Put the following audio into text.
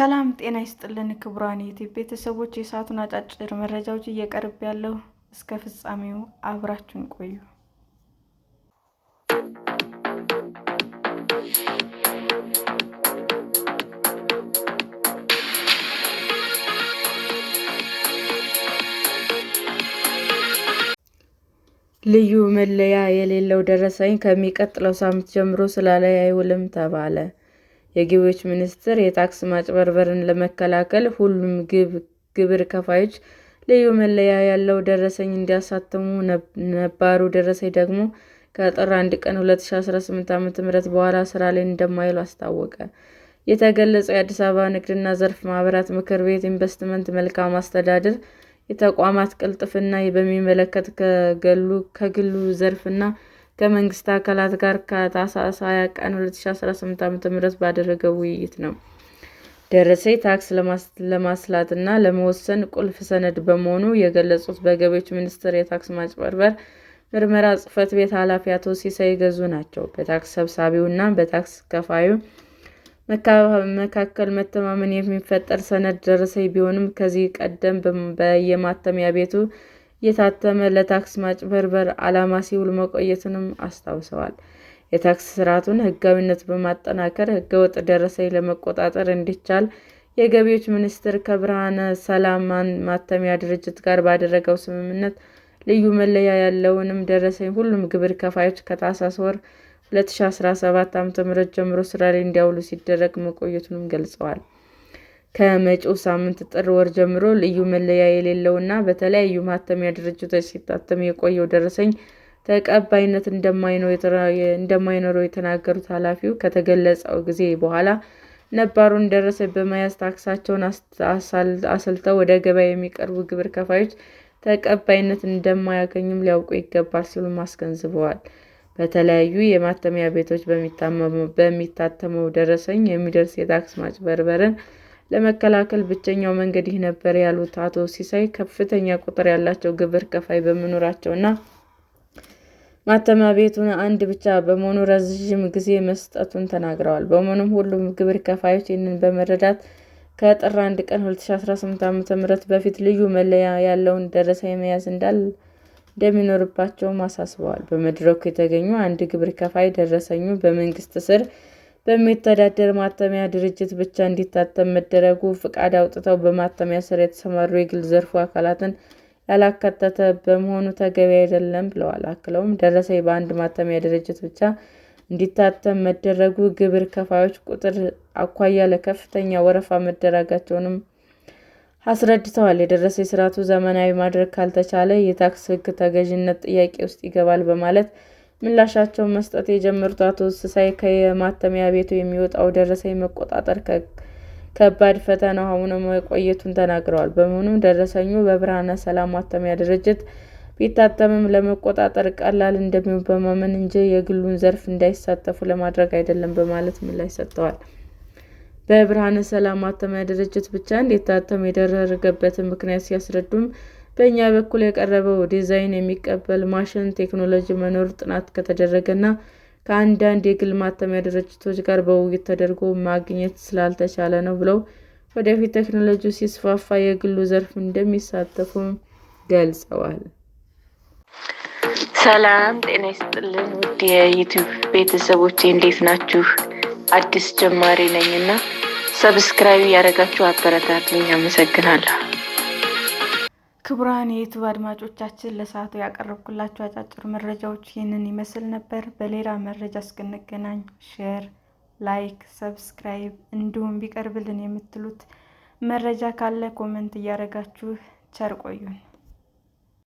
ሰላም ጤና ይስጥልን ክቡራን የዩቲዩብ ቤተሰቦች፣ የሰዓቱን አጫጭር መረጃዎች እየቀርብ ያለው እስከ ፍጻሜው አብራችሁን ቆዩ። ልዩ መለያ የሌለው ደረሰኝ ከሚቀጥለው ሳምንት ጀምሮ ስራ ላይ አይውልም ተባለ። የገቢዎች ሚኒስቴር የታክስ ማጭበርበርን ለመከላከል ሁሉም ግብር ከፋዮች ልዩ መለያ ያለው ደረሰኝ እንዲያሳትሙ፣ ነባሩ ደረሰኝ ደግሞ ከጥር 1 ቀን 2018 ዓ.ም በኋላ ስራ ላይ እንደማይውል አስታወቀ። የተገለጸው የአዲስ አበባ ንግድና ዘርፍ ማህበራት ምክር ቤት ኢንቨስትመንት፣ መልካም አስተዳደር፣ የተቋማት ቅልጥፍና በሚመለከት ከግሉ ዘርፍና ከመንግስት አካላት ጋር ከታህሳስ 20 ቀን 2018 ዓ.ም ባደረገው ውይይት ነው። ደረሰኝ ታክስ ለማስላትና ለመወሰን ቁልፍ ሰነድ በመሆኑ የገለጹት በገቢዎች ሚኒስቴር የታክስ ማጭበርበር ምርመራ ጽሕፈት ቤት ኃላፊ አቶ ሲሳይ ገዙ ናቸው። በታክስ ሰብሳቢውና በታክስ ከፋዩ መካከል መተማመን የሚፈጥር ሰነድ ደረሰኝ ቢሆንም ከዚህ ቀደም በየማተሚያ ቤቱ እየታተመ ለታክስ ማጭበርበር ዓላማ ሲውል መቆየቱንም አስታውሰዋል። የታክስ ስርዓቱን ሕጋዊነት በማጠናከር ሕገወጥ ደረሰኝ ለመቆጣጠር እንዲቻል የገቢዎች ሚኒስቴር ከብርሃነ ሰላም ማተሚያ ድርጅት ጋር ባደረገው ስምምነት ልዩ መለያ ያለውንም ደረሰኝ ሁሉም ግብር ከፋዮች ከታህሳስ ወር 2017 ዓ.ም ጀምሮ ስራ ላይ እንዲያውሉ ሲደረግ መቆየቱንም ገልጸዋል። ከመጪው ሳምንት ጥር ወር ጀምሮ ልዩ መለያ የሌለውና በተለያዩ ማተሚያ ድርጅቶች ሲታተም የቆየው ደረሰኝ ተቀባይነት እንደማይኖረው የተናገሩት ኃላፊው ከተገለጸው ጊዜ በኋላ ነባሩን ደረሰኝ በመያዝ ታክሳቸውን አስልተው ወደ ገበያ የሚቀርቡ ግብር ከፋዮች ተቀባይነት እንደማያገኙም ሊያውቁ ይገባል ሲሉም አስገንዝበዋል። በተለያዩ የማተሚያ ቤቶች በሚታተመው ደረሰኝ የሚደርስ የታክስ ማጭበርበርን ለመከላከል ብቸኛው መንገድ ይህ ነበር ያሉት አቶ ሲሳይ ከፍተኛ ቁጥር ያላቸው ግብር ከፋይ በመኖራቸውና ማተሚያ ቤቱ አንድ ብቻ በመሆኑ ረዥም ጊዜ መስጠቱን ተናግረዋል። በመሆኑም ሁሉም ግብር ከፋዮች ይህንን በመረዳት ከጥር 1 ቀን 2018 ዓ.ም በፊት ልዩ መለያ ያለውን ደረሰኝ መያዝ እንደሚኖርባቸውም አሳስበዋል። በመድረኩ የተገኙ አንድ ግብር ከፋይ ደረሰኙ በመንግስት ስር በሚተዳደር ማተሚያ ድርጅት ብቻ እንዲታተም መደረጉ ፈቃድ አውጥተው በማተሚያ ስራ የተሰማሩ የግል ዘርፉ አካላትን ያላካተተ በመሆኑ ተገቢ አይደለም ብለዋል። አክለውም ደረሰኝ በአንድ ማተሚያ ድርጅት ብቻ እንዲታተም መደረጉ ግብር ከፋዮች ቁጥር አኳያ ለከፍተኛ ወረፋ መዳረጋቸውንም አስረድተዋል። የደረሰኝ ስርዓቱ ዘመናዊ ማድረግ ካልተቻለ የታክስ ሕግ ተገዥነት ጥያቄ ውስጥ ይገባል በማለት ምላሻቸውን መስጠት የጀመሩት አቶ ሲሳይ ከየማተሚያ ቤቱ የሚወጣው ደረሰኝ መቆጣጠር ከባድ ፈተና ሆኖ መቆየቱን ተናግረዋል። በመሆኑም ደረሰኙ በብርሃነ ሰላም ማተሚያ ድርጅት ቢታተምም ለመቆጣጠር ቀላል እንደሚሆን በማመን እንጂ የግሉን ዘርፍ እንዳይሳተፉ ለማድረግ አይደለም በማለት ምላሽ ሰጥተዋል። በብርሃነ ሰላም ማተሚያ ድርጅት ብቻ እንዲታተም የተደረገበትን ምክንያት ሲያስረዱም በእኛ በኩል የቀረበው ዲዛይን የሚቀበል ማሽን ቴክኖሎጂ መኖር ጥናት ከተደረገና ከአንዳንድ የግል ማተሚያ ድርጅቶች ጋር በውይይት ተደርጎ ማግኘት ስላልተቻለ ነው ብለው ወደፊት ቴክኖሎጂው ሲስፋፋ የግሉ ዘርፍ እንደሚሳተፉም ገልጸዋል። ሰላም ጤና ይስጥልን ውድ የዩቲዩብ ቤተሰቦቼ እንዴት ናችሁ? አዲስ ጀማሪ ነኝና ሰብስክራይብ ያደረጋችሁ አበረታቱኝ። አመሰግናለሁ። ክቡራን የዩቲዩብ አድማጮቻችን ለሰዓቱ ያቀረብኩላችሁ አጫጭር መረጃዎች ይህንን ይመስል ነበር። በሌላ መረጃ እስክንገናኝ ሼር፣ ላይክ፣ ሰብስክራይብ እንዲሁም ቢቀርብልን የምትሉት መረጃ ካለ ኮሜንት እያደረጋችሁ ቸር ቆዩን።